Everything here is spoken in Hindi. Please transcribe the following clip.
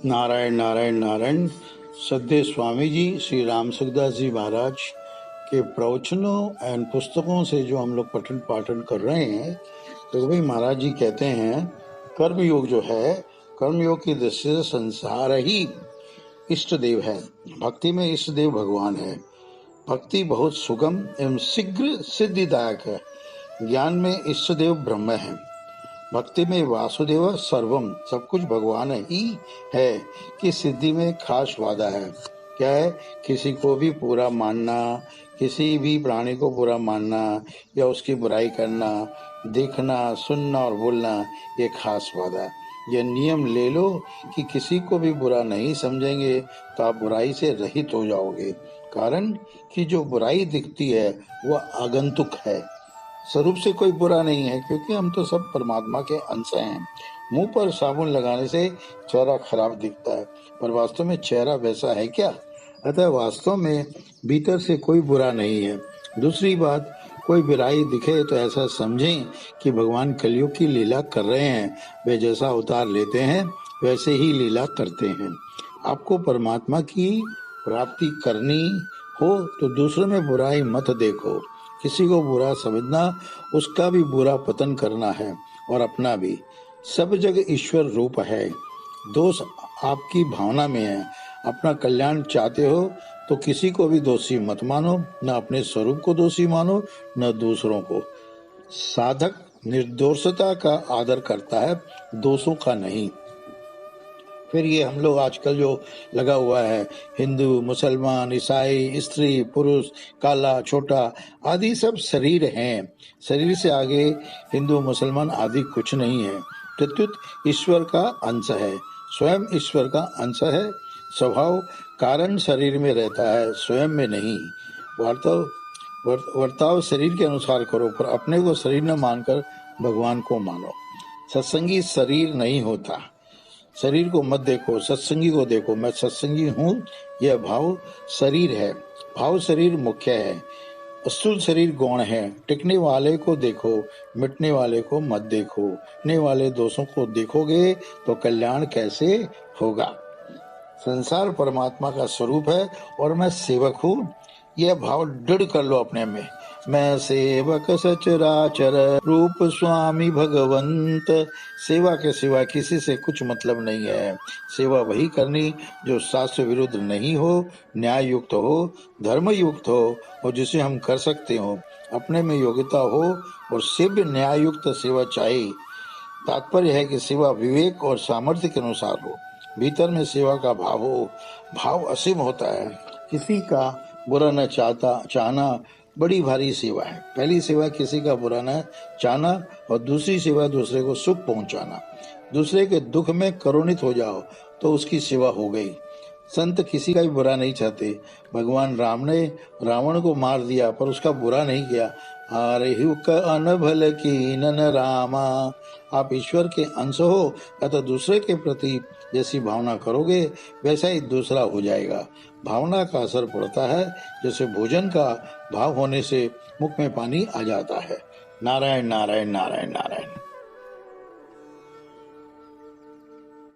नारायण नारायण नारायण। सद्य स्वामी जी श्री राम सुखदास जी महाराज के प्रवचनों एवं पुस्तकों से जो हम लोग पठन पाठन कर रहे हैं, तो भाई महाराज जी कहते हैं कर्मयोग जो है, कर्मयोग की दृष्टि से संसार ही इष्ट देव है। भक्ति में इष्ट देव भगवान है। भक्ति बहुत सुगम एवं शीघ्र सिद्धिदायक है। ज्ञान में इष्ट देव ब्रह्म है। भक्ति में वासुदेव सर्वम, सब कुछ भगवान ही है। कि सिद्धि में खास वादा है। क्या है? किसी को भी पूरा मानना, किसी भी प्राणी को बुरा मानना या उसकी बुराई करना, देखना, सुनना और बोलना, ये खास वादा है। यह नियम ले लो कि किसी को भी बुरा नहीं समझेंगे तो आप बुराई से रहित हो जाओगे। कारण कि जो बुराई दिखती है वह आगंतुक है, स्वरूप से कोई बुरा नहीं है, क्योंकि हम तो सब परमात्मा के अंश हैं। मुंह पर साबुन लगाने से चेहरा खराब दिखता है, पर वास्तव में चेहरा वैसा है क्या? अतः वास्तव में भीतर से कोई बुरा नहीं है। दूसरी बात, कोई बुराई दिखे तो ऐसा समझें कि भगवान कलयुग की लीला कर रहे हैं। वे जैसा अवतार लेते हैं वैसे ही लीला करते हैं। आपको परमात्मा की प्राप्ति करनी हो तो दूसरों में बुराई मत देखो। किसी को बुरा समझना, उसका भी बुरा पतन करना है और अपना भी। सब जगह ईश्वर रूप है। दोष आपकी भावना में है। अपना कल्याण चाहते हो तो किसी को भी दोषी मत मानो, न अपने स्वरूप को दोषी मानो न दूसरों को। साधक निर्दोषता का आदर करता है, दोषों का नहीं। फिर ये हम लोग आजकल जो लगा हुआ है, हिंदू, मुसलमान, ईसाई, स्त्री, पुरुष, काला, छोटा आदि सब शरीर हैं। शरीर से आगे हिंदू, मुसलमान आदि कुछ नहीं है। प्रत्युत ईश्वर का अंश है, स्वयं ईश्वर का अंश है। स्वभाव कारण शरीर में रहता है, स्वयं में नहीं। वर्ताव शरीर के अनुसार करो, पर अपने को शरीर न मानकर भगवान को मानो। सत्संगी शरीर नहीं होता। शरीर को मत देखो, सत्संगी को देखो। मैं सत्संगी हूँ, यह भाव शरीर है। भाव शरीर मुख्य है। स्थूल शरीर गौण है। टिकने वाले को देखो, मिटने वाले को मत देखो। मिटने वाले दोषों को देखोगे तो कल्याण कैसे होगा? संसार परमात्मा का स्वरूप है और मैं सेवक हूँ, यह भाव दृढ़ कर लो अपने में। मैं सेवक सचराचर रूप स्वामी भगवंत। सेवा के सिवा किसी से कुछ मतलब नहीं है। सेवा वही करनी जो शास्त्र विरुद्ध नहीं हो, न्याय युक्त हो, धर्म युक्त हो और जिसे हम कर सकते हो। अपने में योग्यता हो और सिव्य न्याय युक्त सेवा चाहिए। तात्पर्य है कि सेवा विवेक और सामर्थ्य के अनुसार हो। भीतर में सेवा का भाव हो। भाव असीम होता है। किसी का बुरा न चाहना बड़ी भारी सेवा है। पहली सेवा किसी का बुरा न चाहना और दूसरी सेवा दूसरे को सुख पहुंचाना। दूसरे के दुख में करुणित हो जाओ तो उसकी सेवा हो गई। संत किसी का भी बुरा नहीं चाहते। भगवान राम ने रावण को मार दिया पर उसका बुरा नहीं किया। आरहु का अनभल की नन रामा। आप ईश्वर के अंश हो, अतः दूसरे के प्रति जैसी भावना करोगे वैसा ही दूसरा हो जाएगा। भावना का असर पड़ता है, जैसे भोजन का भाव होने से मुख में पानी आ जाता है। नारायण नारायण नारायण नारायण।